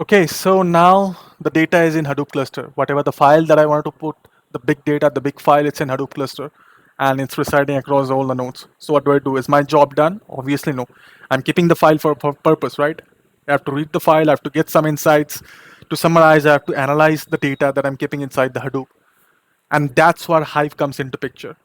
Okay, so now the data is in Hadoop cluster. Whatever the file that I wanted to put, the big data, the big file, it's in Hadoop cluster and it's residing across all the nodes. So what do I do? Is my job done? Obviously no. I'm keeping the file for purpose, right? I have to read the file, I have to get some insights. To summarize, I have to analyze the data that I'm keeping inside the Hadoop. And that's where Hive comes into picture.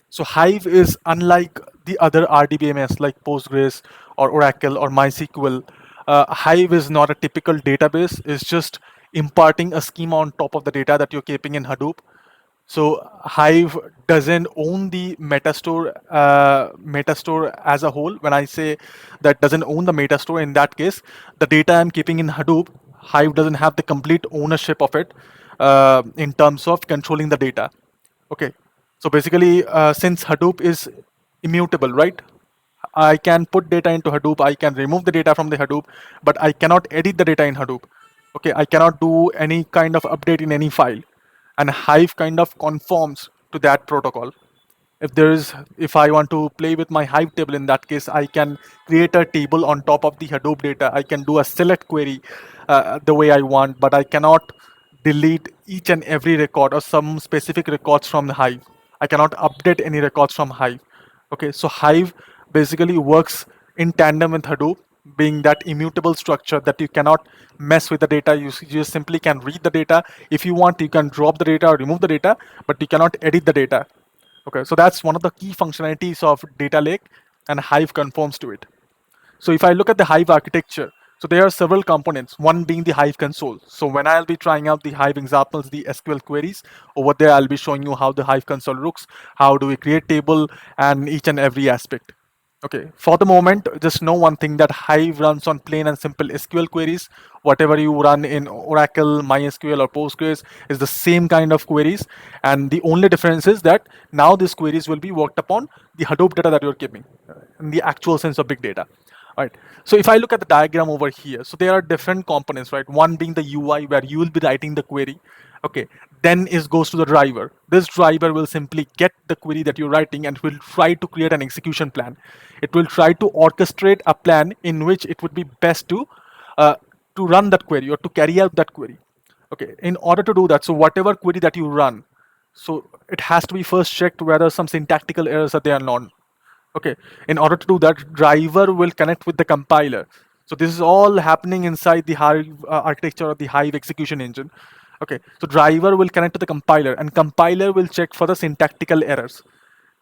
So Hive is unlike the other RDBMS like Postgres or Oracle or MySQL. Hive is not a typical database. It's just imparting a schema on top of the data that you're keeping in Hadoop. So Hive doesn't own the metastore as a whole. When I say that doesn't own the metastore, in that case, the data I'm keeping in Hadoop, Hive doesn't have the complete ownership of it in terms of controlling the data. Okay, so basically, since Hadoop is immutable, right? I can put data into Hadoop, I can remove the data from the Hadoop, but I cannot edit the data in Hadoop. Okay, I cannot do any kind of update in any file. And Hive kind of conforms to that protocol. If I want to play with my Hive table, in that case, I can create a table on top of the Hadoop data. I can do a select query the way I want, but I cannot delete each and every record or some specific records from the Hive. I cannot update any records from Hive. Okay, so Hive basically works in tandem with Hadoop, being that immutable structure that you cannot mess with the data. You just simply can read the data. If you want, you can drop the data or remove the data, but you cannot edit the data. Okay, so that's one of the key functionalities of data lake, and Hive conforms to it. So if I look at the Hive architecture, so there are several components, one being the Hive console. So when I'll be trying out the Hive examples, the SQL queries, over there I'll be showing you how the Hive console looks, how do we create table, and each and every aspect. Okay, for the moment, just know one thing, that Hive runs on plain and simple SQL queries. Whatever you run in Oracle, MySQL, or Postgres is the same kind of queries. And the only difference is that now these queries will be worked upon the Hadoop data that you're keeping in the actual sense of big data. All right. So if I look at the diagram over here, so there are different components, right? One being the UI where you will be writing the query. Okay. Then is goes to the driver. This driver will simply get the query that you're writing and will try to create an execution plan. It will try to orchestrate a plan in which it would be best uh, to run that query or to carry out that query. Okay. In order to do that, so whatever query that you run, so it has to be first checked whether some syntactical errors are there or not. Okay, in order to do that, driver will connect with the compiler. So this is all happening inside the Hive architecture or the Hive execution engine. Okay, so driver will connect to the compiler, and compiler will check for the syntactical errors.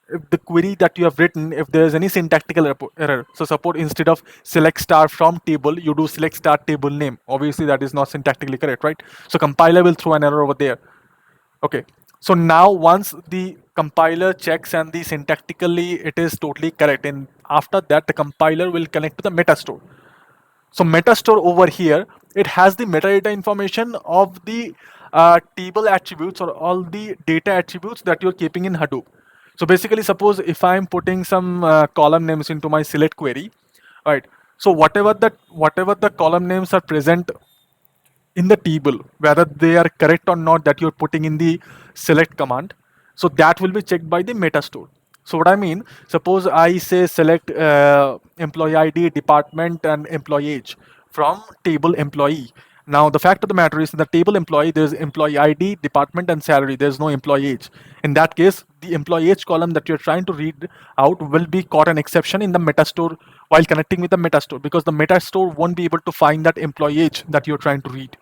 If the query that you have written, if there is any syntactical error, so suppose instead of select star from table, you do select star table name. Obviously, that is not syntactically correct, right? So compiler will throw an error over there. Okay, so now once the compiler checks and the syntactically it is totally correct, and after that the compiler will connect to the metastore. So metastore over here, it has the metadata information of the table attributes or all the data attributes that you're keeping in Hadoop. So basically, suppose if I'm putting some column names into my select query, right? So whatever the column names are present in the table, whether they are correct or not, that you're putting in the select command, so that will be checked by the metastore. So what I mean, suppose I say select employee ID, department, and employee age from table employee. Now the fact of the matter is, in the table employee there's employee ID, department, and salary. There's no employee age. In that case, the employee age column that you're trying to read out will be caught an exception in the metastore while connecting with the metastore, because the metastore won't be able to find that employee age that you're trying to read.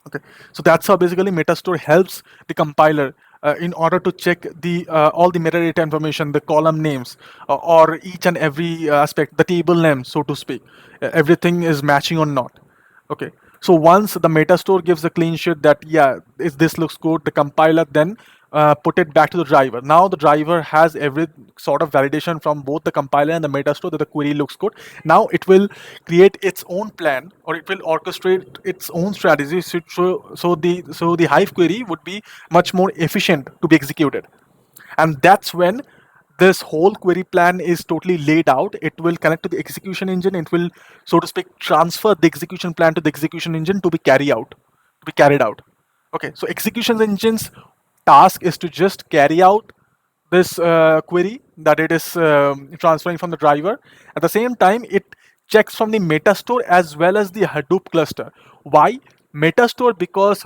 Okay, so that's how basically Metastore helps the compiler in order to check the all the metadata information, the column names, or each and every aspect, the table name, so to speak. Everything is matching or not. Okay, so once the Metastore gives a clean sheet that yeah, if this looks good, the compiler then put it back to the driver. Now the driver has every sort of validation from both the compiler and the Metastore that the query looks good. Now it will create its own plan, or it will orchestrate its own strategy. So the Hive query would be much more efficient to be executed, and that's when this whole query plan is totally laid out. It will connect to the execution engine. It will, so to speak, transfer the execution plan to the execution engine to be carried out. Okay, so execution engine's task is to just carry out this query that it is transferring from the driver. At the same time, it checks from the Metastore as well as the Hadoop cluster. Why? Metastore, because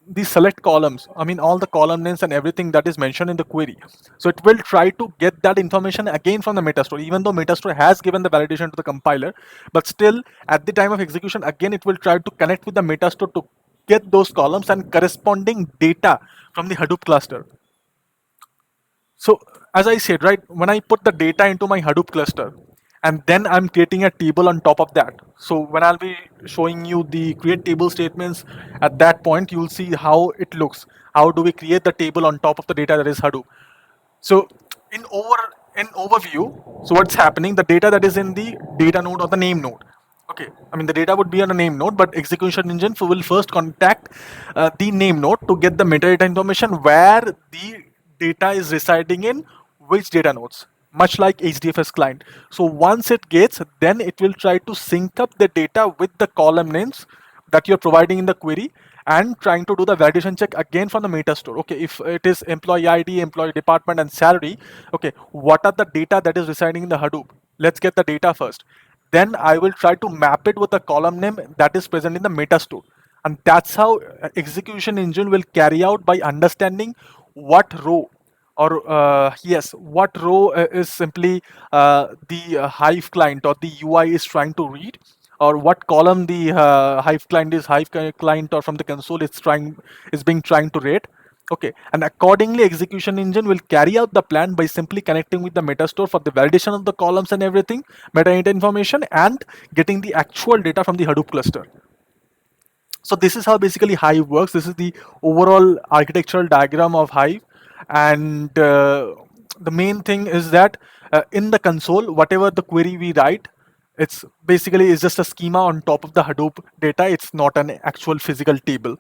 the select columns, I mean all the column names and everything that is mentioned in the query. So it will try to get that information again from the Metastore, even though Metastore has given the validation to the compiler, but still at the time of execution, again it will try to connect with the Metastore to get those columns and corresponding data from the Hadoop cluster. So as I said, right, when I put the data into my Hadoop cluster, and then I'm creating a table on top of that. So when I'll be showing you the create table statements, at that point you'll see how it looks. How do we create the table on top of the data that is Hadoop? So in overview, so what's happening? The data that is in the data node or the name node. Okay, I mean the data would be on a name node, but execution engine will first contact the name node to get the metadata information where the data is residing in which data nodes, much like HDFS client. So once it gets, then it will try to sync up the data with the column names that you're providing in the query and trying to do the validation check again from the Metastore. Okay, if it is employee ID, employee department, and salary, okay, what are the data that is residing in the Hadoop? Let's get the data first. Then I will try to map it with the column name that is present in the Metastore. And that's how execution engine will carry out by understanding what row or yes, what row is simply the Hive client or the UI is trying to read, or what column the Hive client or from the console is being trying to read. Okay, and accordingly, execution engine will carry out the plan by simply connecting with the Metastore for the validation of the columns and everything, metadata information, and getting the actual data from the Hadoop cluster. So this is how basically Hive works. This is the overall architectural diagram of Hive, and the main thing is that in the console, whatever the query we write, it's basically is just a schema on top of the Hadoop data. It's not an actual physical table.